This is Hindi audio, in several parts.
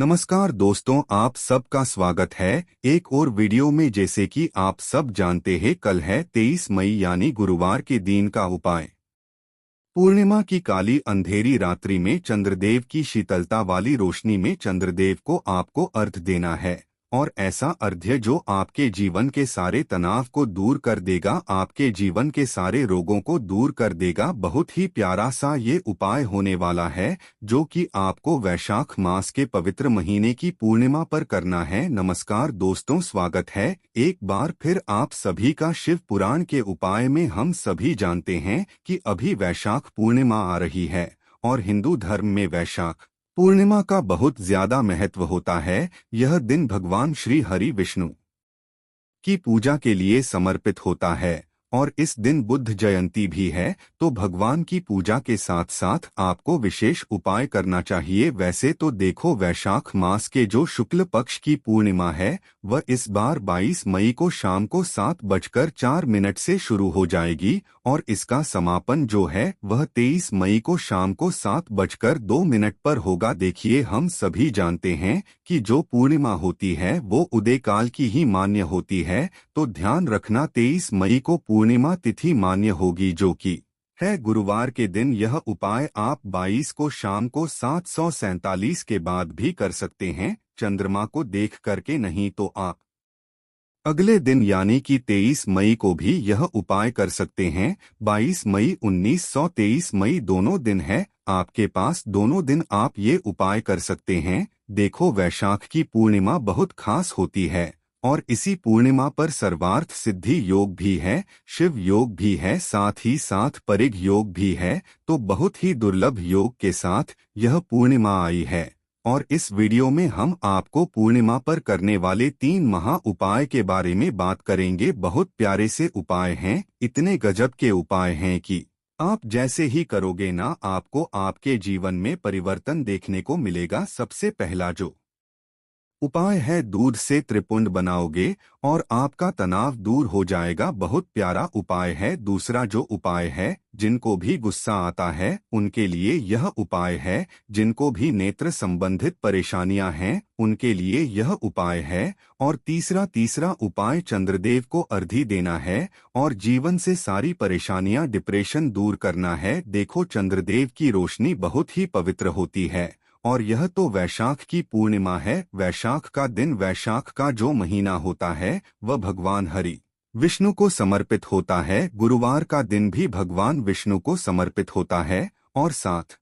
नमस्कार दोस्तों, आप सबका स्वागत है एक और वीडियो में। जैसे कि आप सब जानते हैं, कल है 23 मई यानी गुरुवार के दिन का उपाय। पूर्णिमा की काली अंधेरी रात्रि में चंद्रदेव की शीतलता वाली रोशनी में चंद्रदेव को आपको अर्घ्य देना है, और ऐसा अर्घ्य जो आपके जीवन के सारे तनाव को दूर कर देगा, आपके जीवन के सारे रोगों को दूर कर देगा। बहुत ही प्यारा सा ये उपाय होने वाला है, जो कि आपको वैशाख मास के पवित्र महीने की पूर्णिमा पर करना है। नमस्कार दोस्तों, स्वागत है एक बार फिर आप सभी का शिव पुराण के उपाय में। हम सभी जानते हैं कि अभी वैशाख पूर्णिमा आ रही है, और हिंदू धर्म में वैशाख पूर्णिमा का बहुत ज्यादा महत्व होता है। यह दिन भगवान श्री हरि विष्णु की पूजा के लिए समर्पित होता है, और इस दिन बुद्ध जयंती भी है। तो भगवान की पूजा के साथ साथ आपको विशेष उपाय करना चाहिए। वैसे तो देखो, वैशाख मास के जो शुक्ल पक्ष की पूर्णिमा है, वह इस बार 22 मई को शाम को 7:04 से शुरू हो जाएगी, और इसका समापन जो है वह 23 मई को शाम को 7:02 पर होगा। देखिए, हम सभी जानते हैं कि जो पूर्णिमा होती है वो उदय काल की ही मान्य होती है। तो ध्यान रखना, 23 मई को पूर्णिमा तिथि मान्य होगी, जो कि है गुरुवार के दिन। यह उपाय आप 22 को शाम को 7:47 के बाद भी कर सकते हैं, चंद्रमा को देख करके। नहीं तो आप अगले दिन यानी कि 23 मई को भी यह उपाय कर सकते हैं। 22 मई 23 मई दोनों दिन है आपके पास, दोनों दिन आप ये उपाय कर सकते हैं। देखो, वैशाख की पूर्णिमा बहुत खास होती है, और इसी पूर्णिमा पर सर्वार्थ सिद्धि योग भी है, शिव योग भी है, साथ ही साथ परिग योग भी है। तो बहुत ही दुर्लभ योग के साथ यह पूर्णिमा आई है, और इस वीडियो में हम आपको पूर्णिमा पर करने वाले 3 महा उपाय के बारे में बात करेंगे। बहुत प्यारे से उपाय हैं, इतने गजब के उपाय हैं कि आप जैसे ही करोगे ना, आपको आपके जीवन में परिवर्तन देखने को मिलेगा। सबसे पहला जो उपाय है, दूध से त्रिपुंड बनाओगे और आपका तनाव दूर हो जाएगा। बहुत प्यारा उपाय है। दूसरा जो उपाय है, जिनको भी गुस्सा आता है उनके लिए यह उपाय है, जिनको भी नेत्र संबंधित परेशानियां हैं उनके लिए यह उपाय है। और तीसरा उपाय, चंद्रदेव को अर्घ्य देना है और जीवन से सारी परेशानियां, डिप्रेशन दूर करना है। देखो, चंद्रदेव की रोशनी बहुत ही पवित्र होती है, और यह तो वैशाख की पूर्णिमा है। वैशाख का दिन, वैशाख का जो महीना होता है वह भगवान हरि विष्णु को समर्पित होता है। गुरुवार का दिन भी भगवान विष्णु को समर्पित होता है, और साथ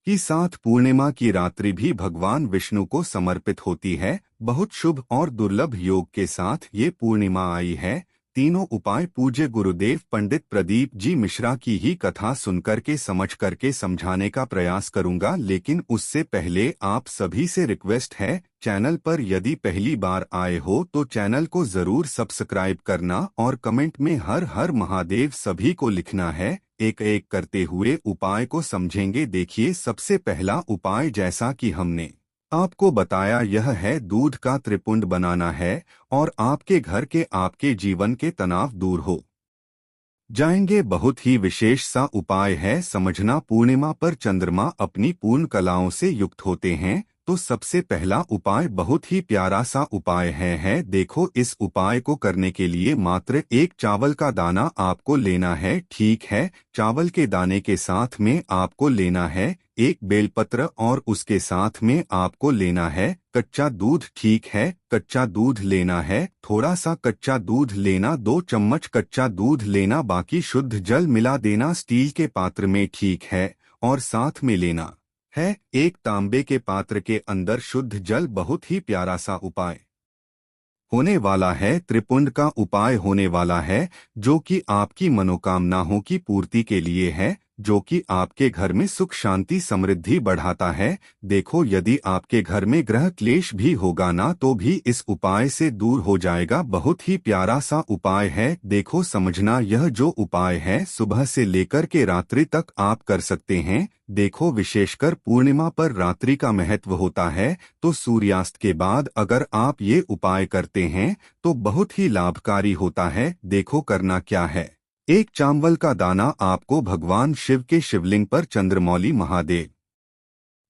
ही साथ पूर्णिमा की रात्रि भी भगवान विष्णु को समर्पित होती है। बहुत शुभ और दुर्लभ योग के साथ ये पूर्णिमा आई है। तीनों उपाय पूज्य गुरुदेव पंडित प्रदीप जी मिश्रा की ही कथा सुनकर के समझ करके समझाने का प्रयास करूंगा। लेकिन उससे पहले आप सभी से रिक्वेस्ट है, चैनल पर यदि पहली बार आए हो तो चैनल को जरूर सब्सक्राइब करना, और कमेंट में हर हर महादेव सभी को लिखना है। एक एक करते हुए उपाय को समझेंगे। देखिए, सबसे पहला उपाय, जैसा कि हमने आपको बताया, यह है दूध का त्रिपुंड बनाना है, और आपके घर के, आपके जीवन के तनाव दूर हो जाएंगे। बहुत ही विशेष सा उपाय है, समझना। पूर्णिमा पर चंद्रमा अपनी पूर्ण कलाओं से युक्त होते हैं। तो सबसे पहला उपाय बहुत ही प्यारा सा उपाय है। देखो, इस उपाय को करने के लिए मात्र एक चावल का दाना आपको लेना है। ठीक है, चावल के दाने के साथ में आपको लेना है एक बेलपत्र, और उसके साथ में आपको लेना है कच्चा दूध। ठीक है, कच्चा दूध लेना है, थोड़ा सा कच्चा दूध लेना, 2 चम्मच कच्चा दूध लेना, बाकी शुद्ध जल मिला देना स्टील के पात्र में। ठीक है, और साथ में लेना है एक तांबे के पात्र के अंदर शुद्ध जल। बहुत ही प्यारा सा उपाय होने वाला है, त्रिपुंड का उपाय होने वाला है, जो कि आपकी मनोकामनाओं की पूर्ति के लिए है, जो कि आपके घर में सुख शांति समृद्धि बढ़ाता है। देखो, यदि आपके घर में ग्रह क्लेश भी होगा ना, तो भी इस उपाय से दूर हो जाएगा। बहुत ही प्यारा सा उपाय है। देखो, समझना, यह जो उपाय है सुबह से लेकर के रात्रि तक आप कर सकते हैं। देखो, विशेषकर पूर्णिमा पर रात्रि का महत्व होता है, तो सूर्यास्त के बाद अगर आप ये उपाय करते हैं तो बहुत ही लाभकारी होता है। देखो, करना क्या है, एक चावल का दाना आपको भगवान शिव के शिवलिंग पर, चंद्रमौली महादेव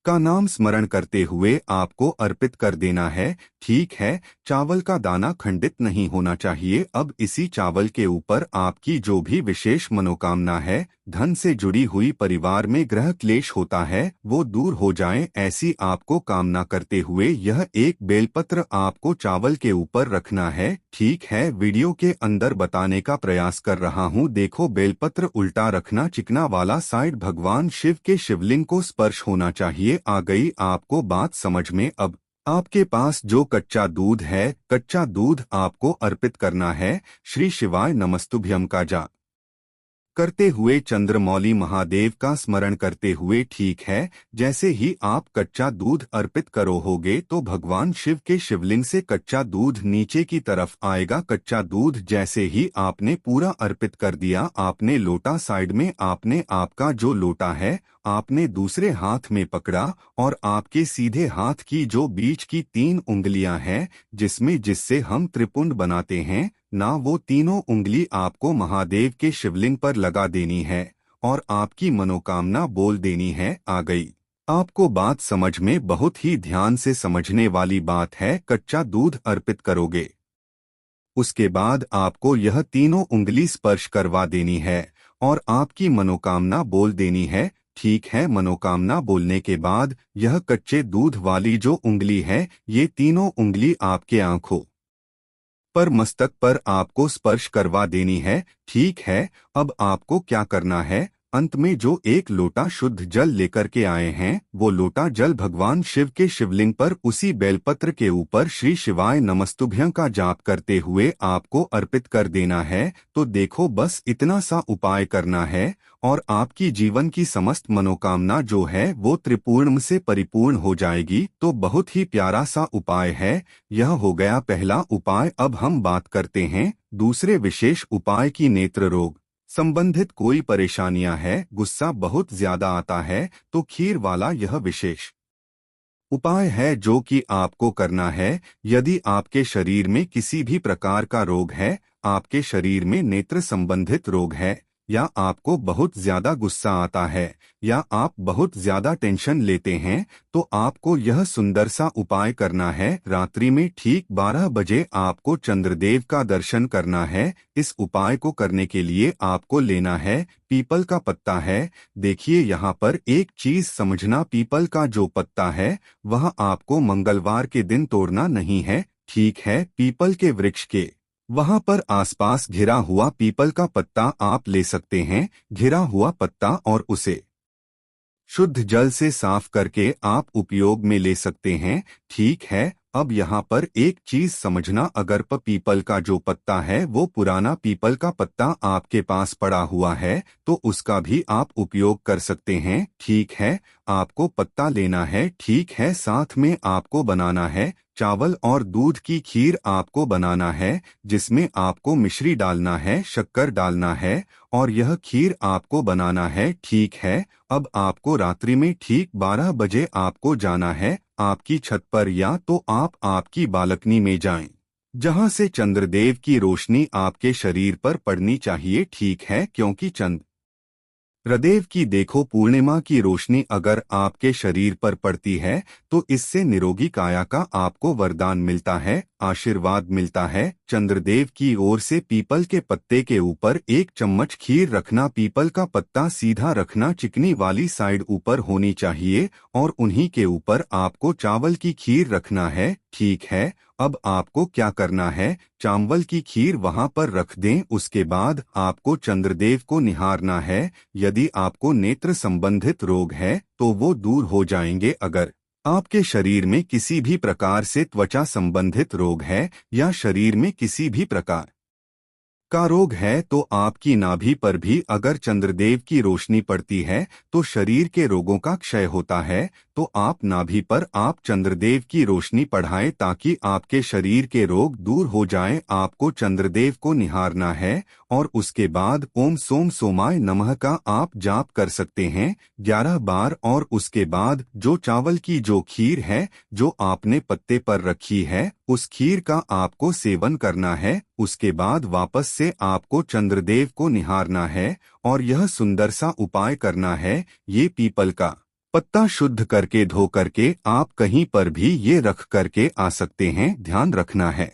का नाम स्मरण करते हुए आपको अर्पित कर देना है। ठीक है, चावल का दाना खंडित नहीं होना चाहिए। अब इसी चावल के ऊपर आपकी जो भी विशेष मनोकामना है, धन से जुड़ी हुई, परिवार में ग्रह क्लेश होता है, वो दूर हो जाए, ऐसी आपको कामना करते हुए यह एक बेलपत्र आपको चावल के ऊपर रखना है। ठीक है, वीडियो के अंदर बताने का प्रयास कर रहा हूँ। देखो, बेलपत्र उल्टा रखना, चिकना वाला साइड भगवान शिव के शिवलिंग को स्पर्श होना चाहिए। आ गई आपको बात समझ में? अब आपके पास जो कच्चा दूध है, कच्चा दूध आपको अर्पित करना है। श्री शिवाय नमस्तुभ्यम का जाप करते हुए, चंद्रमौली महादेव का स्मरण करते हुए, ठीक है, जैसे ही आप कच्चा दूध अर्पित करोगे तो भगवान शिव के शिवलिंग से कच्चा दूध नीचे की तरफ आएगा। कच्चा दूध जैसे ही आपने पूरा अर्पित कर दिया, आपने लोटा साइड में, आपने आपका जो लोटा है आपने दूसरे हाथ में पकड़ा और आपके सीधे हाथ की जो बीच की 3 उंगलियां हैं, जिससे हम त्रिपुंड बनाते हैं ना, वो तीनों उंगली आपको महादेव के शिवलिंग पर लगा देनी है और आपकी मनोकामना बोल देनी है। आ गई आपको बात समझ में? बहुत ही ध्यान से समझने वाली बात है। कच्चा दूध अर्पित करोगे, उसके बाद आपको यह तीनों उंगली स्पर्श करवा देनी है और आपकी मनोकामना बोल देनी है। ठीक है, मनोकामना बोलने के बाद यह कच्चे दूध वाली जो उंगली है, ये तीनों उंगली आपके आंखों पर, मस्तक पर आपको स्पर्श करवा देनी है। ठीक है, अब आपको क्या करना है? अंत में जो एक लोटा शुद्ध जल लेकर के आए हैं, वो लोटा जल भगवान शिव के शिवलिंग पर उसी बेलपत्र के ऊपर श्री शिवाय नमस्तुभ्यं का जाप करते हुए आपको अर्पित कर देना है। तो देखो, बस इतना सा उपाय करना है और आपकी जीवन की समस्त मनोकामना जो है वो त्रिपूर्ण से परिपूर्ण हो जाएगी। तो बहुत ही प्यारा सा उपाय है। यह हो गया पहला उपाय। अब हम बात करते हैं दूसरे विशेष उपाय की। नेत्र रोग संबंधित कोई परेशानियां है, गुस्सा बहुत ज्यादा आता है, तो खीर वाला यह विशेष उपाय है जो कि आपको करना है। यदि आपके शरीर में किसी भी प्रकार का रोग है, आपके शरीर में नेत्र संबंधित रोग है, या आपको बहुत ज्यादा गुस्सा आता है, या आप बहुत ज्यादा टेंशन लेते हैं, तो आपको यह सुंदर सा उपाय करना है। रात्रि में ठीक 12 बजे आपको चंद्रदेव का दर्शन करना है। इस उपाय को करने के लिए आपको लेना है पीपल का पत्ता है। देखिए, यहाँ पर एक चीज समझना, पीपल का जो पत्ता है वह आपको मंगलवार के दिन तोड़ना नहीं है। ठीक है, पीपल के वृक्ष के वहां पर आसपास घिरा हुआ पीपल का पत्ता आप ले सकते हैं, घिरा हुआ पत्ता, और उसे शुद्ध जल से साफ करके आप उपयोग में ले सकते हैं। ठीक है, अब यहाँ पर एक चीज समझना, अगर पीपल का जो पत्ता है वो पुराना पीपल का पत्ता आपके पास पड़ा हुआ है, तो उसका भी आप उपयोग कर सकते हैं। ठीक है, आपको पत्ता लेना है। ठीक है, साथ में आपको बनाना है चावल और दूध की खीर आपको बनाना है, जिसमें आपको मिश्री डालना है, शक्कर डालना है, और यह खीर आपको बनाना है। ठीक है, अब आपको रात्रि में ठीक 12 बजे आपको जाना है आपकी छत पर, या तो आप आपकी बालकनी में जाएं, जहां से चंद्रदेव की रोशनी आपके शरीर पर पड़नी चाहिए। ठीक है, क्योंकि चंद्रदेव की देखो पूर्णिमा की रोशनी अगर आपके शरीर पर पड़ती है तो इससे निरोगी काया का आपको वरदान मिलता है, आशीर्वाद मिलता है। चंद्रदेव की ओर से पीपल के पत्ते के ऊपर 1 चम्मच खीर रखना, पीपल का पत्ता सीधा रखना, चिकनी वाली साइड ऊपर होनी चाहिए, और उन्हीं के ऊपर आपको चावल की खीर रखना है। ठीक है, अब आपको क्या करना है, चावल की खीर वहां पर रख दें। उसके बाद आपको चंद्रदेव को निहारना है। यदि आपको नेत्र संबंधित रोग है तो वो दूर हो जाएंगे। अगर आपके शरीर में किसी भी प्रकार से त्वचा संबंधित रोग है या शरीर में किसी भी प्रकार का रोग है, तो आपकी नाभि पर भी अगर चंद्रदेव की रोशनी पड़ती है तो शरीर के रोगों का क्षय होता है। तो आप नाभि पर आप चंद्रदेव की रोशनी पढ़ाएं ताकि आपके शरीर के रोग दूर हो जाएं। आपको चंद्रदेव को निहारना है और उसके बाद ओम सोम सोमाय नमः का आप जाप कर सकते हैं 11 बार, और उसके बाद जो चावल की जो खीर है जो आपने पत्ते पर रखी है, उस खीर का आपको सेवन करना है। उसके बाद वापस से आपको चंद्रदेव को निहारना है और यह सुंदर सा उपाय करना है। ये पीपल का पत्ता शुद्ध करके धो करके आप कहीं पर भी ये रख करके आ सकते हैं, ध्यान रखना है।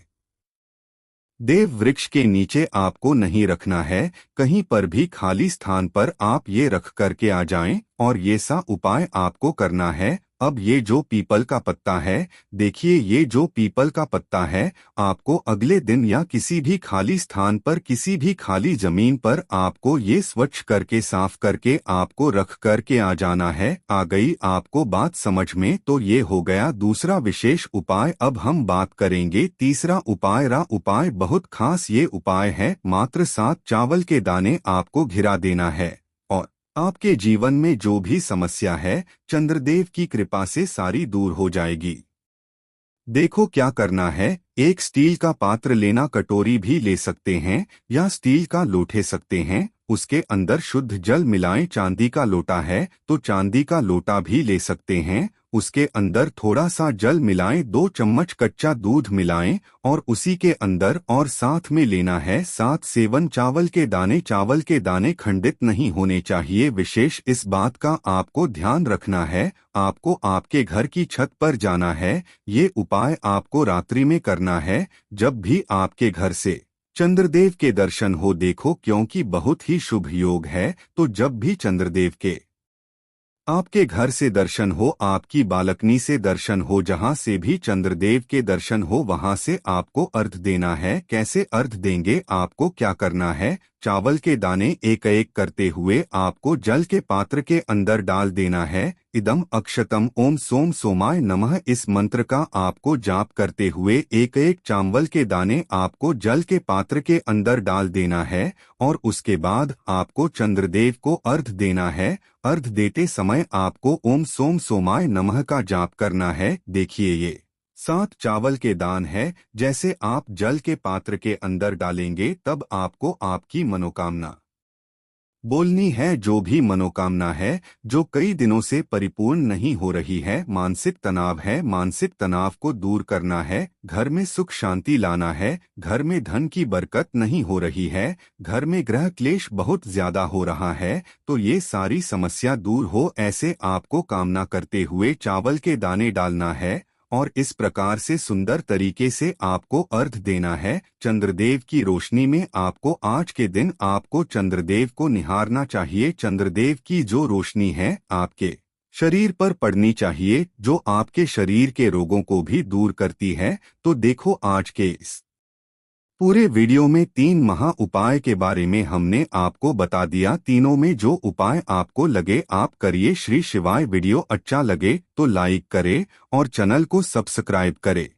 देव वृक्ष के नीचे आपको नहीं रखना है, कहीं पर भी खाली स्थान पर आप ये रख करके आ जाएं और ये सा उपाय आपको करना है। अब ये जो पीपल का पत्ता है, देखिए ये जो पीपल का पत्ता है, आपको अगले दिन या किसी भी खाली स्थान पर किसी भी खाली जमीन पर आपको ये स्वच्छ करके साफ करके आपको रख करके आ जाना है। आ गई आपको बात समझ में? तो ये हो गया दूसरा विशेष उपाय। अब हम बात करेंगे तीसरा उपाय। उपाय बहुत खास ये उपाय है, मात्र 7 चावल के दाने आपको घिरा देना है और आपके जीवन में जो भी समस्या है चंद्रदेव की कृपा से सारी दूर हो जाएगी। देखो क्या करना है, एक स्टील का पात्र लेना, कटोरी भी ले सकते हैं या स्टील का लोटे सकते हैं, उसके अंदर शुद्ध जल मिलाएं। चांदी का लोटा है तो चांदी का लोटा भी ले सकते हैं, उसके अंदर थोड़ा सा जल मिलाएं, 2 चम्मच कच्चा दूध मिलाएं और उसी के अंदर और साथ में लेना है 7 सेवन चावल के दाने। चावल के दाने खंडित नहीं होने चाहिए, विशेष इस बात का आपको ध्यान रखना है। आपको आपके घर की छत पर जाना है, ये उपाय आपको रात्रि में करना है जब भी आपके घर से चंद्रदेव के दर्शन हो। देखो क्योंकि बहुत ही शुभ योग है, तो जब भी चंद्रदेव के आपके घर से दर्शन हो, आपकी बालकनी से दर्शन हो, जहां से भी चंद्रदेव के दर्शन हो वहां से आपको अर्घ देना है। कैसे अर्घ देंगे? आपको क्या करना है, चावल के दाने एक एक करते हुए आपको जल के पात्र के अंदर डाल देना है। इदम अक्षतम ओम सोम सोमाय नमः, इस मंत्र का आपको जाप करते हुए एक एक चावल के दाने आपको जल के पात्र के अंदर डाल देना है और उसके बाद आपको चंद्रदेव को अर्घ देना है। अर्घ देते समय आपको ओम सोम सोमाय नमः का जाप करना है। देखिए ये 7 चावल के दान है, जैसे आप जल के पात्र के अंदर डालेंगे तब आपको आपकी मनोकामना बोलनी है। जो भी मनोकामना है जो कई दिनों से परिपूर्ण नहीं हो रही है, मानसिक तनाव है, मानसिक तनाव को दूर करना है, घर में सुख शांति लाना है, घर में धन की बरकत नहीं हो रही है, घर में ग्रह क्लेश बहुत ज्यादा हो रहा है, तो ये सारी समस्या दूर हो, ऐसे आपको कामना करते हुए चावल के दाने डालना है और इस प्रकार से सुंदर तरीके से आपको अर्घ देना है। चंद्रदेव की रोशनी में आपको आज के दिन आपको चंद्रदेव को निहारना चाहिए। चंद्रदेव की जो रोशनी है आपके शरीर पर पड़नी चाहिए, जो आपके शरीर के रोगों को भी दूर करती है। तो देखो आज के इस पूरे वीडियो में 3 महा उपाय के बारे में हमने आपको बता दिया। तीनों में जो उपाय आपको लगे आप करिए। श्री शिवाय। वीडियो अच्छा लगे तो लाइक करें और चैनल को सब्सक्राइब करें।